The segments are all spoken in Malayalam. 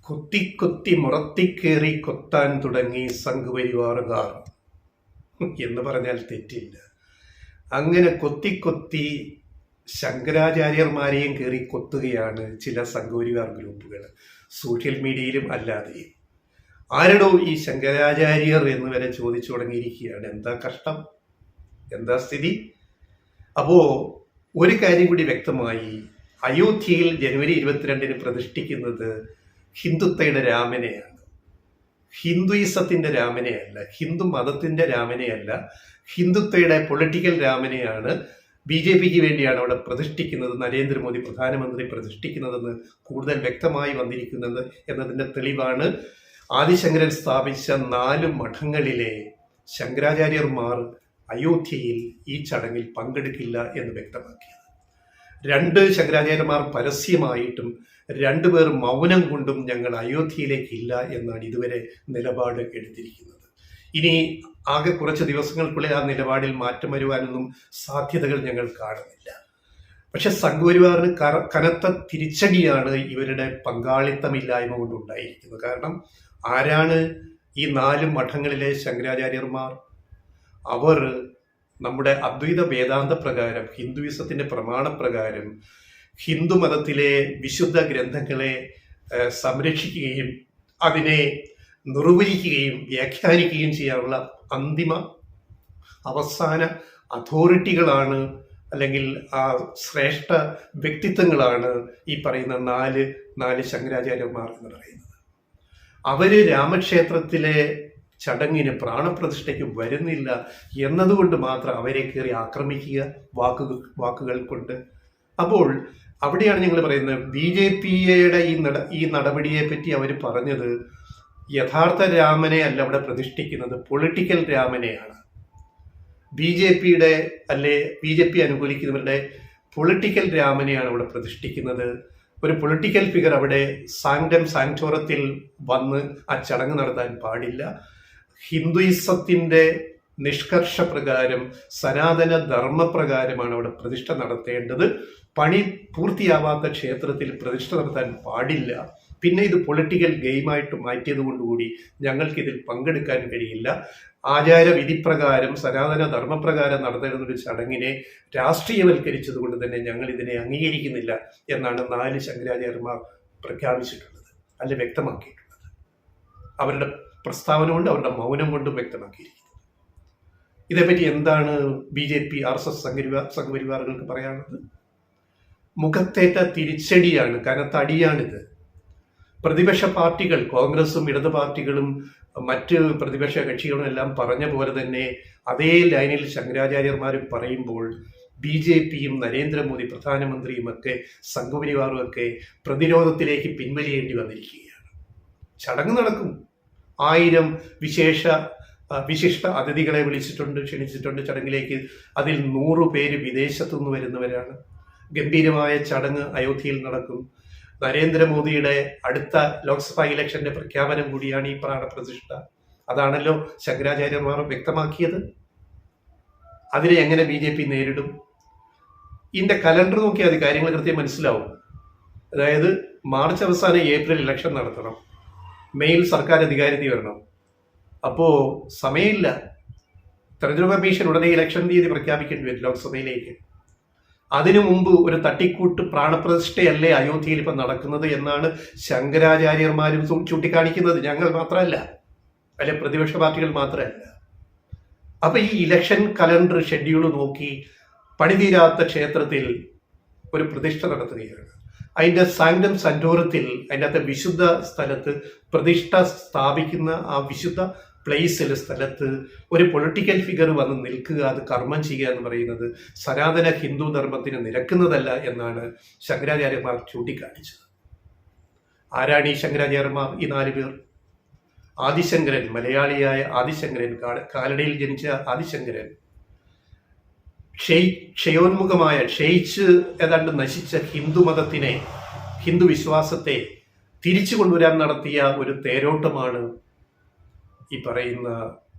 കൊത്തി കൊത്തി മുറത്തിക്കേറി കൊത്താൻ തുടങ്ങി സംഘപരിവാറുകാർ എന്ന് പറഞ്ഞാൽ തെറ്റില്ല. അങ്ങനെ കൊത്തി കൊത്തി ശങ്കരാചാര്യന്മാരെയും കയറി കൊത്തുകയാണ് ചില സംഘപരിവാർ ഗ്രൂപ്പുകൾ, സോഷ്യൽ മീഡിയയിലും അല്ലാതെയും. ആരടോ ഈ ശങ്കരാചാര്യർ എന്ന് വരെ ചോദിച്ചു തുടങ്ങിയിരിക്കുകയാണ്. എന്താ കഷ്ടം, എന്താ സ്ഥിതി? അപ്പോ ഒരു കാര്യം കൂടി വ്യക്തമായി. അയോധ്യയിൽ ജനുവരി 22-ന് പ്രതിഷ്ഠിക്കുന്നത് ഹിന്ദുത്വയുടെ രാമനെയാണ്, ഹിന്ദുയിസത്തിന്റെ രാമനെയല്ല, ഹിന്ദു മതത്തിന്റെ രാമനെയല്ല, ഹിന്ദുത്വയുടെ പൊളിറ്റിക്കൽ രാമനെയാണ്. BJPക്ക് വേണ്ടിയാണ് അവിടെ പ്രതിഷ്ഠിക്കുന്നത്, നരേന്ദ്രമോദി പ്രധാനമന്ത്രി പ്രതിഷ്ഠിക്കുന്നതെന്ന് കൂടുതൽ വ്യക്തമായി വന്നിരിക്കുന്നത് എന്നതിൻ്റെ തെളിവാണ് ആദിശങ്കരൻ സ്ഥാപിച്ച 4 മഠങ്ങളിലെ ശങ്കരാചാര്യന്മാർ അയോധ്യയിൽ ഈ ചടങ്ങിൽ പങ്കെടുക്കില്ല എന്ന് വ്യക്തമാക്കിയത്. 2 ശങ്കരാചാര്യന്മാർ പരസ്യമായിട്ടും 2 പേർ മൗനം കൊണ്ടും ഞങ്ങൾ അയോധ്യയിലേക്കില്ല എന്നാണ് ഇതുവരെ നിലപാട് എടുത്തിരിക്കുന്നത്. ഇനി ആകെ കുറച്ച് ദിവസങ്ങൾക്കുള്ളിൽ ആ നിലപാടിൽ മാറ്റം വരുവാനൊന്നും സാധ്യതകൾ ഞങ്ങൾ കാണുന്നില്ല. പക്ഷെ സംഘപരിവാറിന് കനത്ത തിരിച്ചടിയാണ് ഇവരുടെ പങ്കാളിത്തമില്ലായ്മ കൊണ്ടുണ്ടായിരിക്കുന്നത്. കാരണം ആരാണ് ഈ 4 മഠങ്ങളിലെ ശങ്കരാചാര്യന്മാർ? അവർ നമ്മുടെ അദ്വൈത വേദാന്ത പ്രകാരം, ഹിന്ദുയിസത്തിന്റെ പ്രമാണപ്രകാരം ഹിന്ദു മതത്തിലെ വിശുദ്ധ ഗ്രന്ഥങ്ങളെ സംരക്ഷിക്കുകയും അതിനെ നിർവചിക്കുകയും വ്യാഖ്യാനിക്കുകയും ചെയ്യാനുള്ള അന്തിമ അവസാന അതോറിറ്റികളാണ്, അല്ലെങ്കിൽ ആ ശ്രേഷ്ഠ വ്യക്തിത്വങ്ങളാണ് ഈ പറയുന്ന 4 ശങ്കരാചാര്യന്മാർ എന്ന് പറയുന്നത്. അവര് രാമക്ഷേത്രത്തിലെ ചടങ്ങിന് പ്രാണപ്രതിഷ്ഠയ്ക്ക് വരുന്നില്ല എന്നതുകൊണ്ട് മാത്രം അവരെ കയറി ആക്രമിക്കുക വാക്കുകൾ കൊണ്ട്. അപ്പോൾ അവിടെയാണ് ഞങ്ങൾ പറയുന്നത്, BJPയുടെ ഈ നടപടിയെ പറ്റി അവർ പറഞ്ഞത് യഥാർത്ഥ രാമനെ അല്ല അവിടെ പ്രതിഷ്ഠിക്കുന്നത്, പൊളിറ്റിക്കൽ രാമനെയാണ്. BJPയുടെ BJP അനുകൂലിക്കുന്നവരുടെ പൊളിറ്റിക്കൽ രാമനെയാണ് അവിടെ പ്രതിഷ്ഠിക്കുന്നത്. ഒരു പൊളിറ്റിക്കൽ ഫിഗർ അവിടെ സാങ്ക്ടോറത്തിൽ വന്ന് ആ ചടങ്ങ് നടത്താൻ പാടില്ല. ഹിന്ദുയിസത്തിന്റെ നിഷ്കർഷ പ്രകാരം, സനാതന ധർമ്മപ്രകാരമാണ് അവിടെ പ്രതിഷ്ഠ നടത്തേണ്ടത്. പണി പൂർത്തിയാവാത്ത ക്ഷേത്രത്തിൽ പ്രതിഷ്ഠ നടത്താൻ പാടില്ല. പിന്നെ ഇത് പൊളിറ്റിക്കൽ ഗെയിമായിട്ട് മാറ്റിയത് കൊണ്ടുകൂടി ഞങ്ങൾക്കിതിൽ പങ്കെടുക്കാൻ കഴിയില്ല. ആചാരവിധിപ്രകാരം, സനാതന ധർമ്മപ്രകാരം നടത്തേണ്ട ഒരു ചടങ്ങിനെ രാഷ്ട്രീയവൽക്കരിച്ചത് കൊണ്ട് തന്നെ ഞങ്ങൾ ഇതിനെ അംഗീകരിക്കുന്നില്ല എന്നാണ് 4 ശങ്കരാചാര്യന്മാർ പ്രഖ്യാപിച്ചിട്ടുള്ളത്, വ്യക്തമാക്കിയിട്ടുള്ളത്. അവരുടെ പ്രസ്താവന കൊണ്ട്, അവരുടെ മൗനം കൊണ്ടും വ്യക്തമാക്കിയിരിക്കുന്നത്. ഇതേപ്പറ്റി എന്താണ് BJP RSS സംഘപരിവാറുകൾക്ക് പറയാനുള്ളത്? മുഖത്തേറ്റ തിരിച്ചടിയാണ്, കനത്ത അടിയാണിത്. പ്രതിപക്ഷ പാർട്ടികൾ, കോൺഗ്രസും ഇടതു പാർട്ടികളും മറ്റ് പ്രതിപക്ഷ കക്ഷികളും എല്ലാം പറഞ്ഞ പോലെ തന്നെ അതേ ലൈനിൽ ശങ്കരാചാര്യന്മാരും പറയുമ്പോൾ BJPയും നരേന്ദ്രമോദി പ്രധാനമന്ത്രിയും ഒക്കെ സംഘപരിവാറും ഒക്കെ പ്രതിരോധത്തിലേക്ക് പിൻവലിയേണ്ടി വന്നിരിക്കുകയാണ്. ചടങ്ങ് നടക്കും, 1000 വിശിഷ്ട അതിഥികളെ ക്ഷണിച്ചിട്ടുണ്ട് ചടങ്ങിലേക്ക്. അതിൽ 100 പേര് വിദേശത്തുനിന്ന് വരുന്നവരാണ്. ഗംഭീരമായ ചടങ്ങ് അയോധ്യയിൽ നടക്കും. നരേന്ദ്രമോദിയുടെ അടുത്ത ലോക്സഭാ ഇലക്ഷന്റെ പ്രഖ്യാപനം കൂടിയാണ് ഈ പ്രാണപ്രതിഷ്ഠ. അതാണല്ലോ ശങ്കരാചാര്യന്മാർ വ്യക്തമാക്കിയത്. അതിനെ എങ്ങനെ BJP നേരിടും? ഇതിന്റെ കലണ്ടർ നോക്കിയാൽ അത് കാര്യങ്ങൾ കൃത്യം മനസ്സിലാവും. അതായത് മാർച്ച് അവസാനം ഏപ്രിൽ ഇലക്ഷൻ നടത്തണം, മെയിൽ സർക്കാർ അധികാരത്തിൽ വരണം. അപ്പോ സമയമില്ല. തെരഞ്ഞെടുപ്പ് കമ്മീഷൻ ഉടനെ ഇലക്ഷൻ തീയതി പ്രഖ്യാപിക്കേണ്ടി വരും ലോക്സഭയിലേക്ക്. അതിനു മുമ്പ് ഒരു തട്ടിക്കൂട്ട് പ്രാണപ്രതിഷ്ഠയല്ലേ അയോധ്യയിൽ ഇപ്പം നടക്കുന്നത് എന്നാണ് ശങ്കരാചാര്യന്മാരും ചൂണ്ടിക്കാണിക്കുന്നത്. ഞങ്ങൾ മാത്രമല്ല, പ്രതിപക്ഷ പാർട്ടികൾ മാത്രമല്ല. അപ്പൊ ഈ ഇലക്ഷൻ കലണ്ടർ ഷെഡ്യൂൾ നോക്കി പണിതീരാത്ത ക്ഷേത്രത്തിൽ ഒരു പ്രതിഷ്ഠ നടത്തുകയാണ്. അതിൻ്റെ സാങ്ക്ടോറത്തിൽ, അതിൻ്റെ അകത്തെ വിശുദ്ധ സ്ഥലത്ത് പ്രതിഷ്ഠ സ്ഥാപിക്കുന്ന ആ വിശുദ്ധ സ്ഥലത്ത് ഒരു പൊളിറ്റിക്കൽ ഫിഗർ വന്ന് നിൽക്കുക, അത് കർമ്മം ചെയ്യുക എന്ന് പറയുന്നത് സനാതന ഹിന്ദു ധർമ്മത്തിന് നിരക്കുന്നതല്ല എന്നാണ് ശങ്കരാചാര്യന്മാർ ചൂണ്ടിക്കാണിച്ചത്. ആരാണ് ഈ ശങ്കരാചാര്യന്മാർ? ഈ 4 പേർ. ആദിശങ്കരൻ, മലയാളിയായ ആദിശങ്കരൻ, കാലടിയിൽ ജനിച്ച ആദിശങ്കരൻ, ക്ഷയിച്ച് ഏതാണ്ട് നശിച്ച ഹിന്ദു മതത്തിനെ, ഹിന്ദു വിശ്വാസത്തെ തിരിച്ചു കൊണ്ടുവരാൻ നടത്തിയ ഒരു തേരോട്ടമാണ് ഈ പറയുന്ന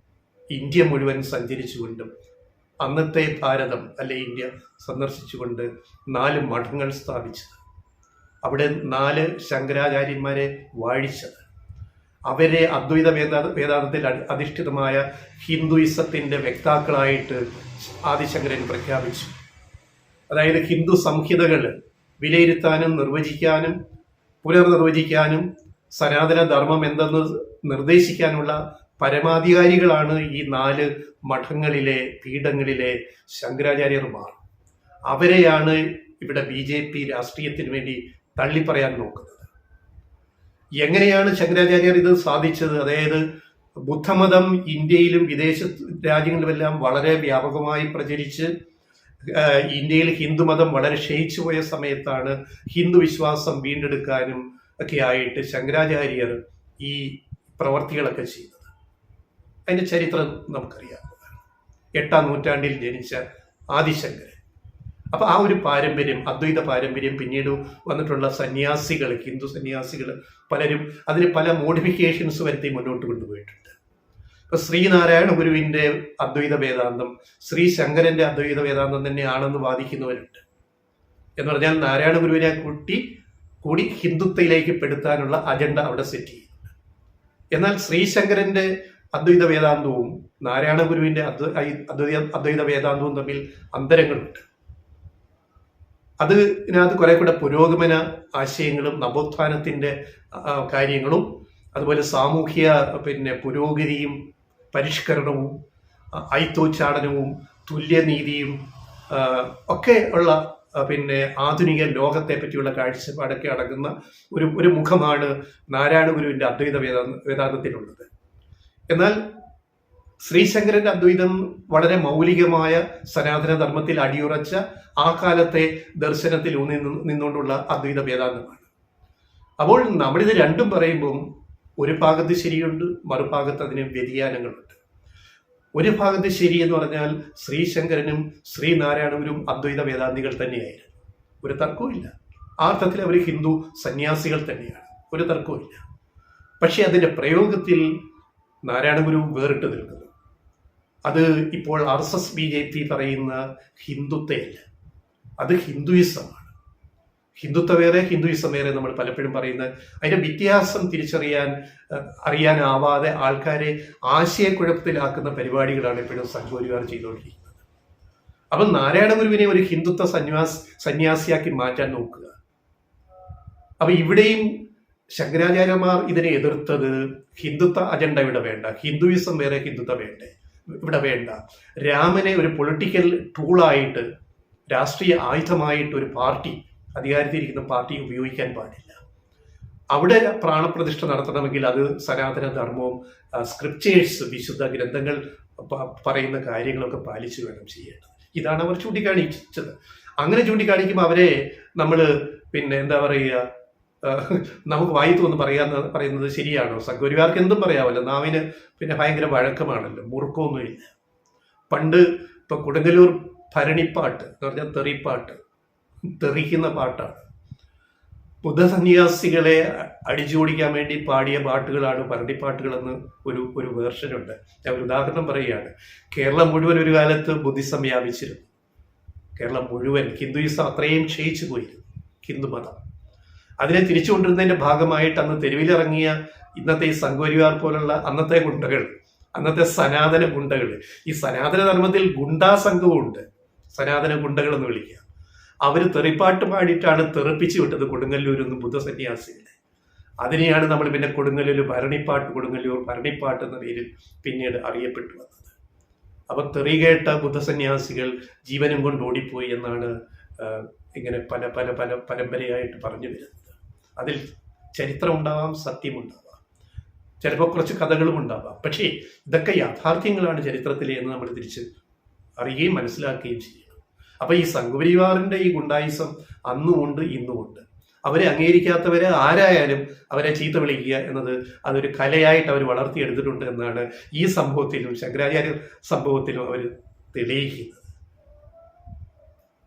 ഇന്ത്യ മുഴുവൻ സഞ്ചരിച്ചുകൊണ്ടും അന്നത്തെ ഭാരതം ഇന്ത്യ സന്ദർശിച്ചുകൊണ്ട് 4 മഠങ്ങൾ സ്ഥാപിച്ചത്. അവിടെ 4 ശങ്കരാചാര്യന്മാരെ വാഴിച്ചത്. അവരെ അദ്വൈത വേദാന്തത്തിൽ അധിഷ്ഠിതമായ ഹിന്ദുയിസത്തിന്റെ വക്താക്കളായിട്ട് ആദിശങ്കരൻ പ്രഖ്യാപിച്ചു. അതായത് ഹിന്ദു സംഹിതകൾ വിലയിരുത്താനും നിർവചിക്കാനും പുനർനിർവചിക്കാനും സനാതന ധർമ്മം എന്തെന്ന് നിർദ്ദേശിക്കാനുള്ള പരമാധികാരികളാണ് ഈ 4 മഠങ്ങളിലെ പീഠങ്ങളിലെ ശങ്കരാചാര്യന്മാർ. അവരെയാണ് ഇവിടെ BJP രാഷ്ട്രീയത്തിന് വേണ്ടി തള്ളിപ്പറയാൻ നോക്കുന്നത്. എങ്ങനെയാണ് ശങ്കരാചാര്യർ ഇത് സാധിച്ചത്? അതായത് ബുദ്ധമതം ഇന്ത്യയിലും വിദേശ രാജ്യങ്ങളിലുമെല്ലാം വളരെ വ്യാപകമായി പ്രചരിച്ച് ഇന്ത്യയിൽ ഹിന്ദുമതം വളരെ ക്ഷയിച്ചു പോയ സമയത്താണ് ഹിന്ദു വിശ്വാസം വീണ്ടെടുക്കാനും ഒക്കെ ആയിട്ട് ശങ്കരാചാര്യർ ഈ പ്രവർത്തികളൊക്കെ ചെയ്തത്. അതിന്റെ ചരിത്രം നമുക്കറിയാം. 8-ാം നൂറ്റാണ്ടിൽ ജനിച്ച ആദിശങ്കരൻ. അപ്പൊ ആ ഒരു പാരമ്പര്യം, അദ്വൈത പാരമ്പര്യം പിന്നീട് വന്നിട്ടുള്ള സന്യാസികൾ, ഹിന്ദു സന്യാസികൾ പലരും അതിന് പല മോഡിഫിക്കേഷൻസ് വരുത്തി മുന്നോട്ട് കൊണ്ടുപോയിട്ടുണ്ട്. ഇപ്പൊ ശ്രീനാരായണ ഗുരുവിന്റെ അദ്വൈത വേദാന്തം ശ്രീ ശങ്കരന്റെ അദ്വൈത വേദാന്തം തന്നെയാണെന്ന് വാദിക്കുന്നവരുണ്ട്. എന്ന് പറഞ്ഞാൽ നാരായണ ഗുരുവിനെ കൂടി ഹിന്ദുത്വയിലേക്ക് പെടുത്താനുള്ള അജണ്ട അവിടെ സെറ്റ് ചെയ്യുന്നുണ്ട്. എന്നാൽ ശ്രീശങ്കരന്റെ അദ്വൈത വേദാന്തവും നാരായണ ഗുരുവിന്റെ അദ്വൈത വേദാന്തവും തമ്മിൽ അന്തരങ്ങളുണ്ട്. അതിനകത്ത് കുറെ കൂടെ പുരോഗമന ആശയങ്ങളും നവോത്ഥാനത്തിന്റെ കാര്യങ്ങളും അതുപോലെ സാമൂഹ്യ പുരോഗതിയും പരിഷ്കരണവും ഐത്തോച്ചാടനവും തുല്യനീതിയും ഒക്കെ ഉള്ള ആധുനിക ലോകത്തെ പറ്റിയുള്ള കാഴ്ചപ്പാടൊക്കെ അടങ്ങുന്ന ഒരു മുഖമാണ് നാരായണ ഗുരുവിന്റെ അദ്വൈത വേദാന്തത്തിലുള്ളത്. എന്നാൽ ശ്രീശങ്കരന്റെ അദ്വൈതം വളരെ മൗലികമായ സനാതന ധർമ്മത്തിൽ അടിയുറച്ച ആ കാലത്തെ ദർശനത്തിൽ നിന്നുകൊണ്ടുള്ള അദ്വൈത വേദാന്തമാണ്. അപ്പോൾ നമ്മളിത് രണ്ടും പറയുമ്പം ഒരു ഭാഗത്ത് ശരിയുണ്ട്, മറുഭാഗത്ത് അതിന് വ്യതിയാനങ്ങളുണ്ട്. ഒരു ഭാഗത്ത് ശരി എന്ന് പറഞ്ഞാൽ ശ്രീശങ്കരനും ശ്രീനാരായണനും അദ്വൈത വേദാന്തികൾ തന്നെയായിരുന്നു, ഒരു തർക്കവുമില്ല. ആ അർത്ഥത്തിൽ അവർ ഹിന്ദു സന്യാസികൾ തന്നെയാണ്, ഒരു തർക്കവുമില്ല. പക്ഷെ അതിന്റെ പ്രയോഗത്തിൽ നാരായണ ഗുരു വേറിട്ട് നിൽക്കുന്നു. അത് ഇപ്പോൾ RSS BJP പറയുന്ന ഹിന്ദുത്വയല്ല, അത് ഹിന്ദുയിസമാണ്. ഹിന്ദുത്വ വേറെ, ഹിന്ദുയിസം വേറെ നമ്മൾ പലപ്പോഴും പറയുന്നത്. അതിന്റെ വ്യത്യാസം അറിയാനാവാതെ ആൾക്കാരെ ആശയക്കുഴപ്പത്തിലാക്കുന്ന പരിപാടികളാണ് എപ്പോഴും സംഘപരിവാർ ചെയ്തുകൊണ്ടിരിക്കുന്നത്. അപ്പം നാരായണ ഗുരുവിനെ ഒരു ഹിന്ദുത്വ സന്യാസിയാക്കി മാറ്റാൻ നോക്കുക. അപ്പൊ ഇവിടെയും ശങ്കരാചാര്യന്മാർ ഇതിനെ എതിർത്തത് ഹിന്ദുത്വ അജണ്ട ഇവിടെ വേണ്ട, ഹിന്ദുയിസം വേറെ, ഹിന്ദുത്വ ഇവിടെ വേണ്ട. രാമനെ ഒരു പൊളിറ്റിക്കൽ ടൂളായിട്ട്, രാഷ്ട്രീയ ആയുധമായിട്ട് ഒരു പാർട്ടി, അധികാരത്തിലിരിക്കുന്ന പാർട്ടി ഉപയോഗിക്കാൻ പാടില്ല. അവിടെ പ്രാണപ്രതിഷ്ഠ നടത്തണമെങ്കിൽ അത് സനാതന ധർമ്മവും സ്ക്രിപ്റ്റേഴ്സ്, വിശുദ്ധ ഗ്രന്ഥങ്ങൾ പറയുന്ന കാര്യങ്ങളൊക്കെ പാലിച്ചു വേണം ചെയ്യേണ്ടത്. ഇതാണ് അവർ ചൂണ്ടിക്കാണിച്ചത്. അങ്ങനെ ചൂണ്ടിക്കാണിക്കുമ്പോൾ അവരെ നമ്മൾ എന്താ പറയുക, നമുക്ക് വായിത്തു എന്ന് പറയുന്നത് ശരിയാണോ? സംഘപരിവാർക്ക് എന്തും പറയാമല്ലോ, നാവിന് ഭയങ്കര വഴക്കമാണല്ലോ, മുറുക്കമൊന്നുമില്ല. പണ്ട് ഇപ്പൊ കൊടുങ്ങല്ലൂർ ഭരണിപ്പാട്ട് എന്ന് പറഞ്ഞാൽ തെറിപ്പാട്ട്, തെറിക്കുന്ന പാട്ടാണ്. ബുദ്ധസന്യാസികളെ അടിച്ചുപൊടിക്കാൻ വേണ്ടി പാടിയ പാട്ടുകളാണ് ഭരണിപ്പാട്ടുകളെന്ന് ഒരു വേർഷനുണ്ട്. ഞാൻ ഒരു ഉദാഹരണം പറയുകയാണ്. കേരളം മുഴുവൻ ഒരു കാലത്ത് ബുദ്ധിസം വ്യാപിച്ചിരുന്നു. കേരളം മുഴുവൻ ഹിന്ദുയിസം അത്രയും ക്ഷയിച്ചു പോയിരുന്നു, ഹിന്ദുമതം. അതിനെ തിരിച്ചു കൊണ്ടിരുന്നതിന്റെ ഭാഗമായിട്ട് അന്ന് തെരുവിലിറങ്ങിയ ഇന്നത്തെ ഈ സംഘപരിവാർ പോലുള്ള അന്നത്തെ ഗുണ്ടകൾ, അന്നത്തെ സനാതന ഗുണ്ടകൾ, ഈ സനാതന ധർമ്മത്തിൽ ഗുണ്ടാ സംഘവും ഉണ്ട്, സനാതന ഗുണ്ടകൾ എന്ന് വിളിക്കുക. അവര് തെറിപ്പാട്ട് പാടിയിട്ടാണ് തെറിപ്പിച്ചു വിട്ടത് കൊടുങ്ങല്ലൂരിൽ നിന്ന് ബുദ്ധസന്യാസികളെ. അതിനെയാണ് നമ്മൾ കൊടുങ്ങല്ലൂർ ഭരണിപ്പാട്ട് എന്ന പേരിൽ പിന്നീട് അറിയപ്പെട്ടു വന്നത്. അപ്പൊ തെറി കേട്ട ബുദ്ധസന്യാസികൾ ജീവനും കൊണ്ട് ഓടിപ്പോയി എന്നാണ് ഇങ്ങനെ പല പല പല പരമ്പരയായിട്ട് പറഞ്ഞു വരുന്നത്. അതിൽ ചരിത്രം ഉണ്ടാവാം, സത്യമുണ്ടാവാം, ചിലപ്പോൾ കുറച്ച് കഥകളും ഉണ്ടാവാം. പക്ഷേ ഇതൊക്കെ യാഥാർത്ഥ്യങ്ങളാണ് ചരിത്രത്തിലെ എന്ന് നമ്മൾ തിരിച്ച് അറിയുകയും മനസ്സിലാക്കുകയും ചെയ്യണം. അപ്പൊ ഈ സംഘപരിവാറിന്റെ ഈ ഗുണ്ടായിസം അന്നുമുണ്ട്, ഇന്നുമുണ്ട്. അവരെ അംഗീകരിക്കാത്തവരെ ആരായാലും അവരെ ചീത്ത വിളിക്കുക എന്നത് അതൊരു കലയായിട്ട് അവർ വളർത്തിയെടുത്തിട്ടുണ്ട് എന്നാണ് ഈ സംഭവത്തിലും ശങ്കരാചാര്യ സംഭവത്തിലും അവർ തെളിയിക്കുന്നത്.